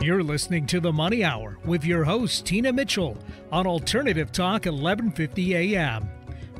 You're listening to The Money Hour with your host, Tina Mitchell, on Alternative Talk 1150 AM.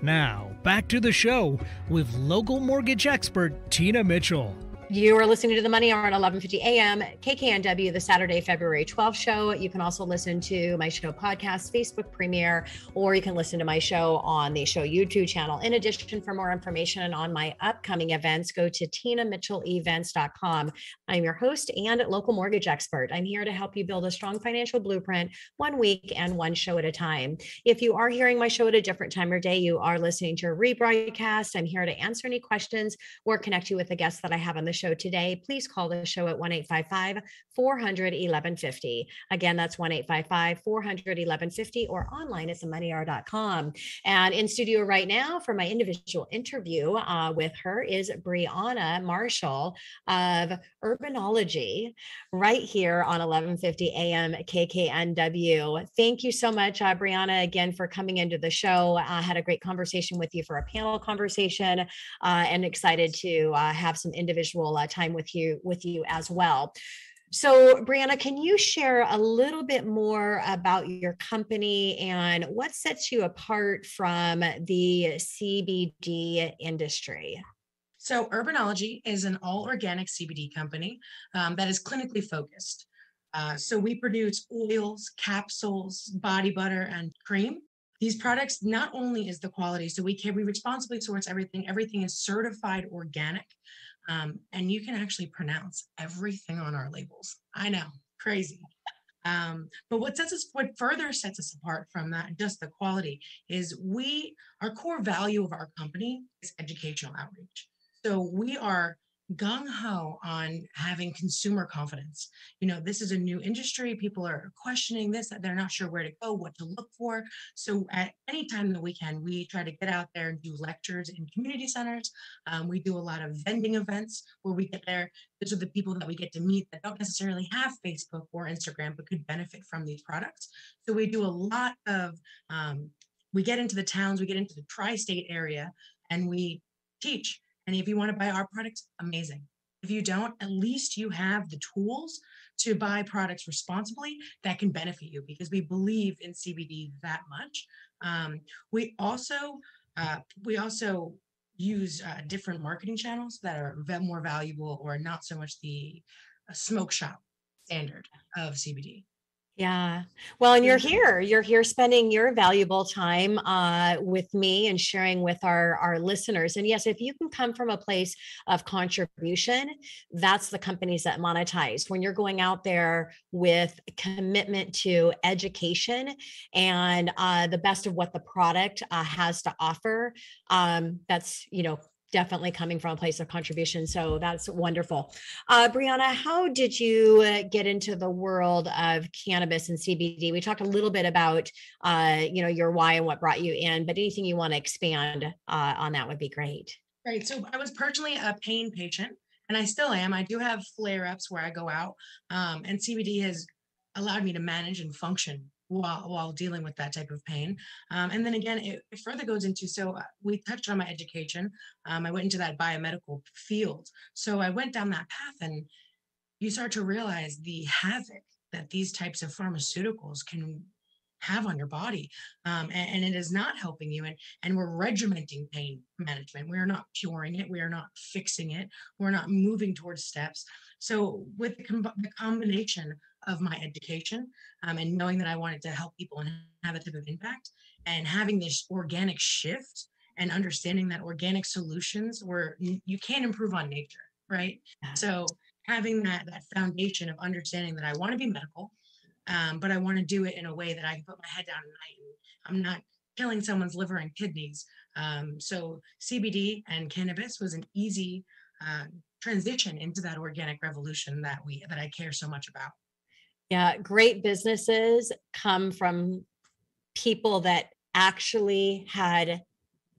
Now, back to the show with local mortgage expert, Tina Mitchell. You are listening to The Money Hour at 1150 AM, KKNW, the Saturday, February 12th show. You can also listen to my show podcast, Facebook premiere, or you can listen to my show on the show YouTube channel. In addition, for more information on my upcoming events, go to tinamitchellevents.com. I'm your host and local mortgage expert. I'm here to help you build a strong financial blueprint 1 week and one show at a time. If you are hearing my show at a different time or day, you are listening to a rebroadcast. I'm here to answer any questions or connect you with the guests that I have on the show today. Please call the show at 1-855-400-1150. Again, that's 1-855-400-1150 or online at themoneyhour.com. And in studio right now for my individual interview with her is Brianna Marchal of Herbonology right here on 1150 AM KKNW. Thank you so much, Brianna, again, for coming into the show. I had a great conversation with you for a panel conversation and excited to have some individual time with you as well. So, Brianna, can you share a little bit more about your company and what sets you apart from the CBD industry? So, Herbonology is an all-organic CBD company that is clinically focused. So we produce oils, capsules, body butter, and cream. These products, not only is the quality, so we responsibly source everything. Everything is certified organic. And you can actually pronounce everything on our labels. I know, crazy. But what further sets us apart from that, just the quality, is our core value of our company is educational outreach. So we are gung-ho on having consumer confidence. You know, this is a new industry. People are questioning this, that they're not sure where to go, what to look for. So at any time that we can, we try to get out there and do lectures in community centers. We do a lot of vending events where we get there. Those are the people that we get to meet that don't necessarily have Facebook or Instagram, but could benefit from these products. So we do a lot of, we get into the towns, we get into the tri-state area, and we teach. And if you want to buy our products, amazing. If you don't, at least you have the tools to buy products responsibly that can benefit you, because we believe in CBD that much. We also use different marketing channels that are more valuable, or not so much the smoke shop standard of CBD. Yeah. Well, and you're here spending your valuable time with me and sharing with our listeners. And yes, if you can come from a place of contribution, that's the companies that monetize. When you're going out there with commitment to education and the best of what the product has to offer, that's, definitely coming from a place of contribution. So that's wonderful. Brianna, how did you get into the world of cannabis and CBD? We talked a little bit about, your why and what brought you in, but anything you want to expand on that would be great. Right. So I was personally a pain patient, and I still am. I do have flare-ups where I go out, and CBD has allowed me to manage and function while dealing with that type of pain. And then again, it further goes into, so we touched on my education. I went into that biomedical field. So I went down that path, and you start to realize the havoc that these types of pharmaceuticals can have on your body. And it is not helping you. And we're regimenting pain management. We are not curing it. We are not fixing it. We're not moving towards steps. So with the combination of my education and knowing that I wanted to help people and have a type of impact, and having this organic shift and understanding that organic solutions where you can't improve on nature, right? So having that foundation of understanding that I want to be medical, but I want to do it in a way that I can put my head down at night and I'm not killing someone's liver and kidneys. So CBD and cannabis was an easy transition into that organic revolution that I care so much about. Yeah, great businesses come from people that actually had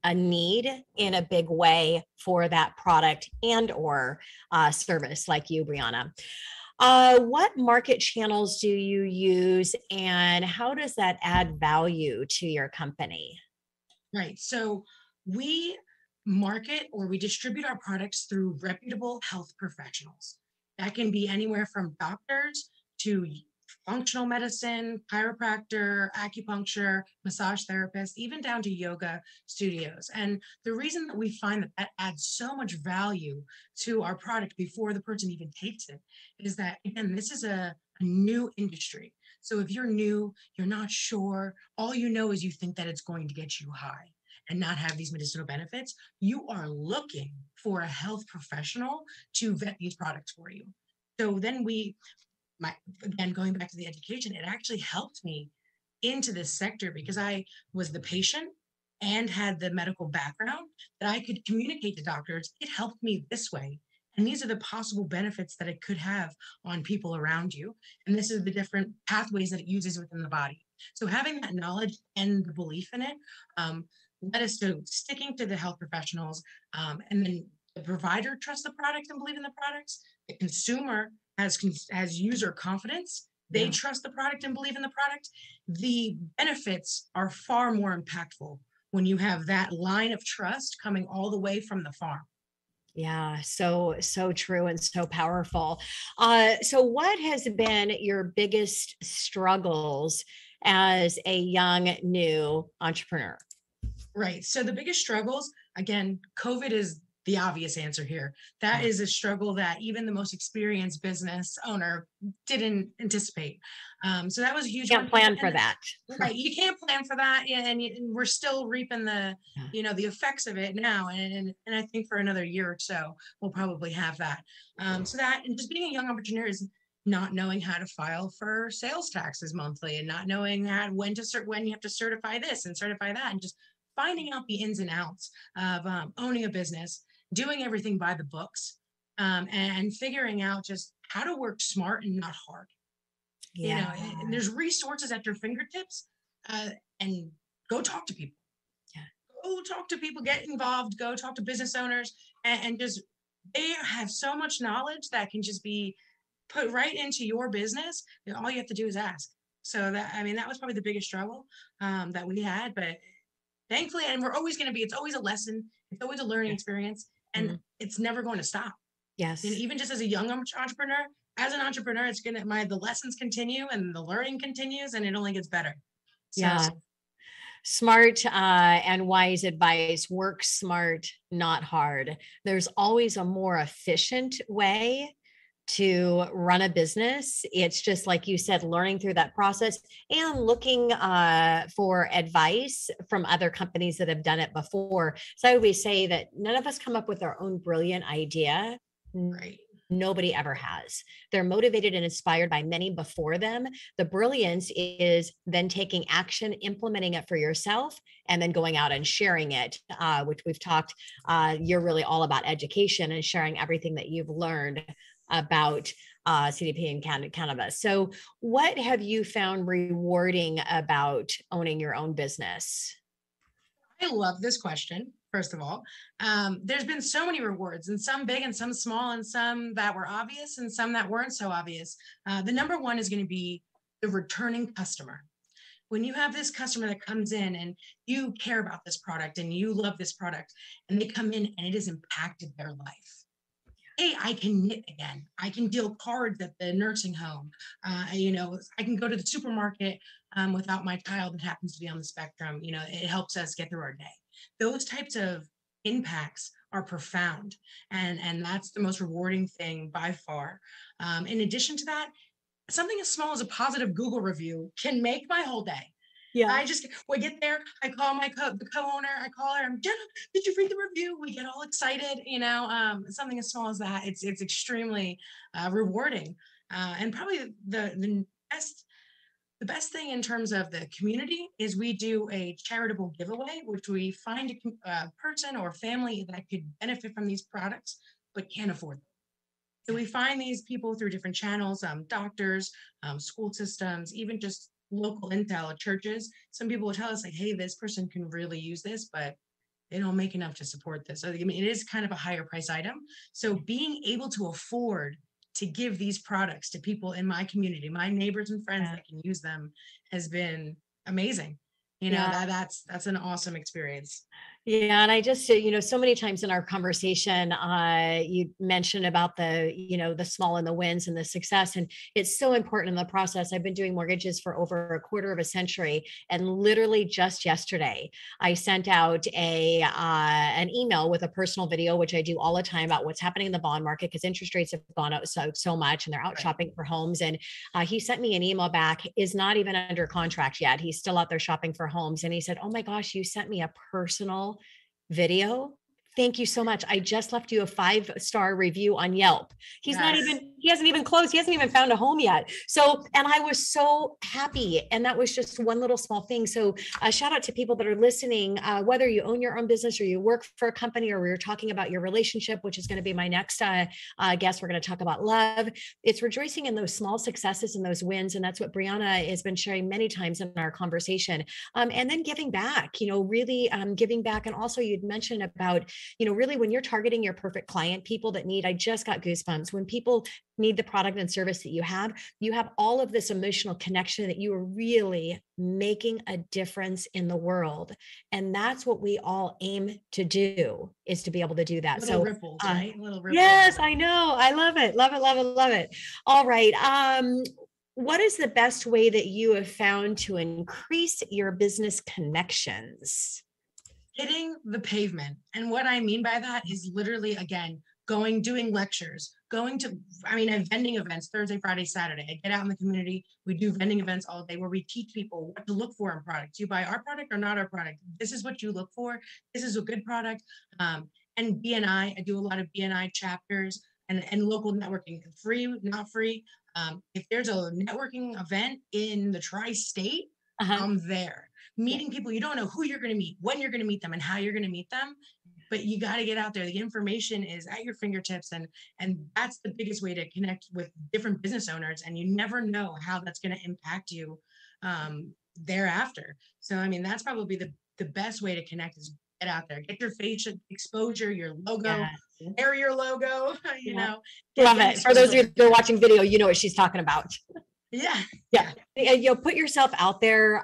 a need in a big way for that product and or service, like you, Brianna. What market channels do you use, and how does that add value to your company? Right. So we market or we distribute our products through reputable health professionals. That can be anywhere from doctors to functional medicine, chiropractor, acupuncture, massage therapist, even down to yoga studios. And the reason that we find that that adds so much value to our product before the person even takes it is that, again, this is a new industry. So if you're new, you're not sure, all you know is you think that it's going to get you high and not have these medicinal benefits. You are looking for a health professional to vet these products for you. So then again, going back to the education, it actually helped me into this sector because I was the patient and had the medical background that I could communicate to doctors. It helped me this way. And these are the possible benefits that it could have on people around you. And this is the different pathways that it uses within the body. So having that knowledge and the belief in it led us to sticking to the health professionals. And then the provider trusts the product and believe in the products. The consumer has user confidence. They trust the product and believe in the product. The benefits are far more impactful when you have that line of trust coming all the way from the farm. Yeah, so true and so powerful. So what has been your biggest struggles as a young new entrepreneur? Right. So the biggest struggles, again, COVID is the obvious answer here. That is a struggle that even the most experienced business owner didn't anticipate. So that was a huge Can't plan for that. Right. You can't plan for that. And we're still reaping the effects of it now. And I think for another year or so, we'll probably have that. So that, and just being a young entrepreneur is not knowing how to file for sales taxes monthly and not knowing when you have to certify this and certify that, and just finding out the ins and outs of owning a business, doing everything by the books, and figuring out just how to work smart and not hard. Yeah. And there's resources at your fingertips, and go talk to people. Yeah. Go talk to people, get involved, go talk to business owners, and just, they have so much knowledge that can just be put right into your business. All you have to do is ask. So that was probably the biggest struggle that we had, but thankfully, and we're always going to be, it's always a lesson. It's always a learning experience, and it's never going to stop. Yes. Even just as a young entrepreneur, it's the lessons continue and the learning continues, and it only gets better. Yeah. Smart and wise advice. Work smart, not hard. There's always a more efficient way to run a business. It's just like you said, learning through that process and looking for advice from other companies that have done it before. So I always say that none of us come up with our own brilliant idea. Right. Nobody ever has. They're motivated and inspired by many before them. The brilliance is then taking action, implementing it for yourself, and then going out and sharing it, which we've talked. You're really all about education and sharing everything that you've learned about CDP and cannabis. So what have you found rewarding about owning your own business? I love this question. First of all, there's been so many rewards, and some big and some small, and some that were obvious and some that weren't so obvious. The number one is going to be the returning customer. When you have this customer that comes in and you care about this product and you love this product, and they come in and it has impacted their life. Hey, I can knit again. I can deal cards at the nursing home. I can go to the supermarket without my child that happens to be on the spectrum. It helps us get through our day. Those types of impacts are profound, and that's the most rewarding thing by far. In addition to that, something as small as a positive Google review can make my whole day. Yeah. We get there, I call the co-owner, I call her, Jenna, did you read the review? We get all excited, something as small as that. It's extremely rewarding. And probably the best thing in terms of the community is we do a charitable giveaway, which we find a person or family that could benefit from these products, but can't afford them. So we find these people through different channels, doctors, school systems, even just local intel, churches. Some people will tell us like, hey, this person can really use this, but they don't make enough to support this. So, it is kind of a higher price item. So being able to afford to give these products to people in my community, my neighbors and friends that can use them, has been amazing. That's an awesome experience. Yeah, and I just, so many times in our conversation, you mentioned about the small and the wins and the success, and it's so important in the process. I've been doing mortgages for over a quarter of a century, and literally just yesterday, I sent out an email with a personal video, which I do all the time about what's happening in the bond market because interest rates have gone up so much, and they're out shopping for homes. And he sent me an email back, is not even under contract yet. He's still out there shopping for homes, and he said, "Oh my gosh, you sent me a personal video. Thank you so much. I just left you a 5-star review on Yelp." He hasn't even closed. He hasn't even found a home yet. So, and I was so happy. And that was just one little small thing. So shout out to people that are listening, whether you own your own business or you work for a company, or we're talking about your relationship, which is going to be my next guest. We're going to talk about love. It's rejoicing in those small successes and those wins. And that's what Brianna has been sharing many times in our conversation. And then giving back, really giving back. And also you'd mentioned about, really when you're targeting your perfect client, people that need, I just got goosebumps, when people need the product and service that you have all of this emotional connection that you are really making a difference in the world. And that's what we all aim to do, is to be able to do that. Little ripples, right? Little ripples. Yes, I know. I love it. Love it. Love it. Love it. All right. What is the best way that you have found to increase your business connections? Hitting the pavement. And what I mean by that is literally, again, doing lectures, I have vending events Thursday, Friday, Saturday. I get out in the community. We do vending events all day where we teach people what to look for in products. You buy our product or not our product. This is what you look for. This is a good product. And BNI, I do a lot of BNI chapters and local networking, free, not free. If there's a networking event in the tri-state, I'm there. Meeting people, you don't know who you're going to meet, when you're going to meet them, and how you're going to meet them, but you got to get out there. The information is at your fingertips, and that's the biggest way to connect with different business owners, and you never know how that's going to impact you thereafter. So, that's probably the best way to connect, is get out there, get your face exposure, your logo, wear your logo, know. Love it. For those of you that are watching video, you know what she's talking about. Yeah. Put yourself out there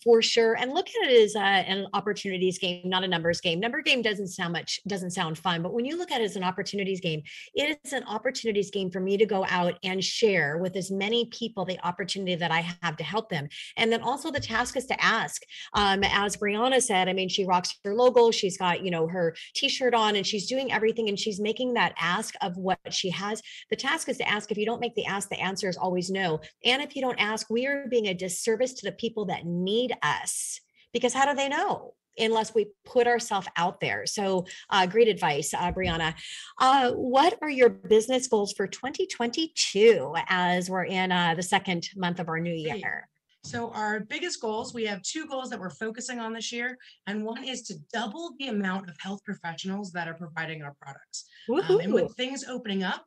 for sure, and look at it as an opportunities game, not a numbers game. Number game doesn't sound fun, but when you look at it as an opportunities game, it is an opportunities game for me to go out and share with as many people the opportunity that I have to help them. And then also the task is to ask. As Brianna said, she rocks her logo. She's got, her t-shirt on, and she's doing everything, and she's making that ask of what she has. The task is to ask. If you don't make the ask, the answer is always no. And if you don't ask, we are being a disservice to the people that need us, because how do they know unless we put ourselves out there? So great advice, Brianna. What are your business goals for 2022 as we're in the second month of our new year? So our biggest goals, we have 2 goals that we're focusing on this year. And one is to double the amount of health professionals that are providing our products. And with things opening up,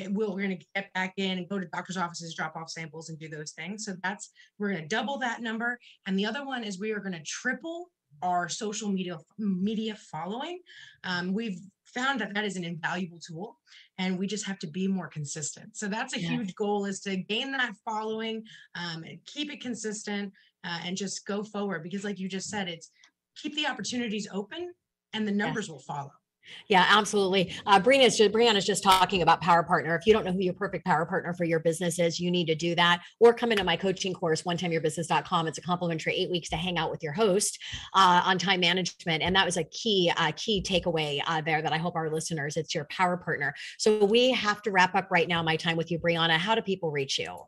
we're going to get back in and go to doctor's offices, drop off samples, and do those things. So we're going to double that number. And the other one is we are going to triple our social media following. We've found that is an invaluable tool, and we just have to be more consistent. So that's a huge goal, is to gain that following, and keep it consistent, and just go forward. Because like you just said, it's keep the opportunities open and the numbers will follow. Yeah, absolutely. Brianna's just talking about Power Partner. If you don't know who your perfect Power Partner for your business is, you need to do that, or come into my coaching course, onetimeyourbusiness.com. It's a complimentary 8 weeks to hang out with your host on time management. And that was a key takeaway there that I hope our listeners, it's your Power Partner. So we have to wrap up right now, my time with you, Brianna. How do people reach you?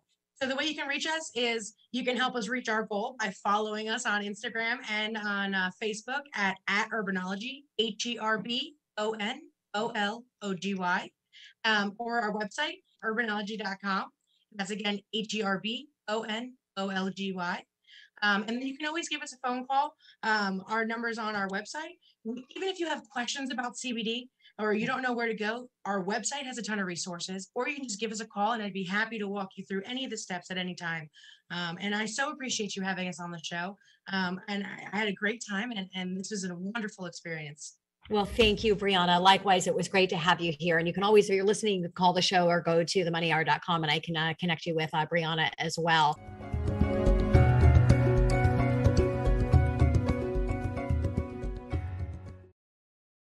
So the way you can reach us is you can help us reach our goal by following us on Instagram and on Facebook at Herbonology, HERBONOLOGY, or our website, herbonology.com. That's again, HERBONOLGY. And then you can always give us a phone call. Our number's on our website. Even if you have questions about CBD, or you don't know where to go, our website has a ton of resources, or you can just give us a call, and I'd be happy to walk you through any of the steps at any time. And I so appreciate you having us on the show. And I had a great time, and this was a wonderful experience. Well, thank you, Brianna. Likewise, it was great to have you here. And you can always, if you're listening, call the show or go to themoneyhour.com, and I can connect you with Brianna as well.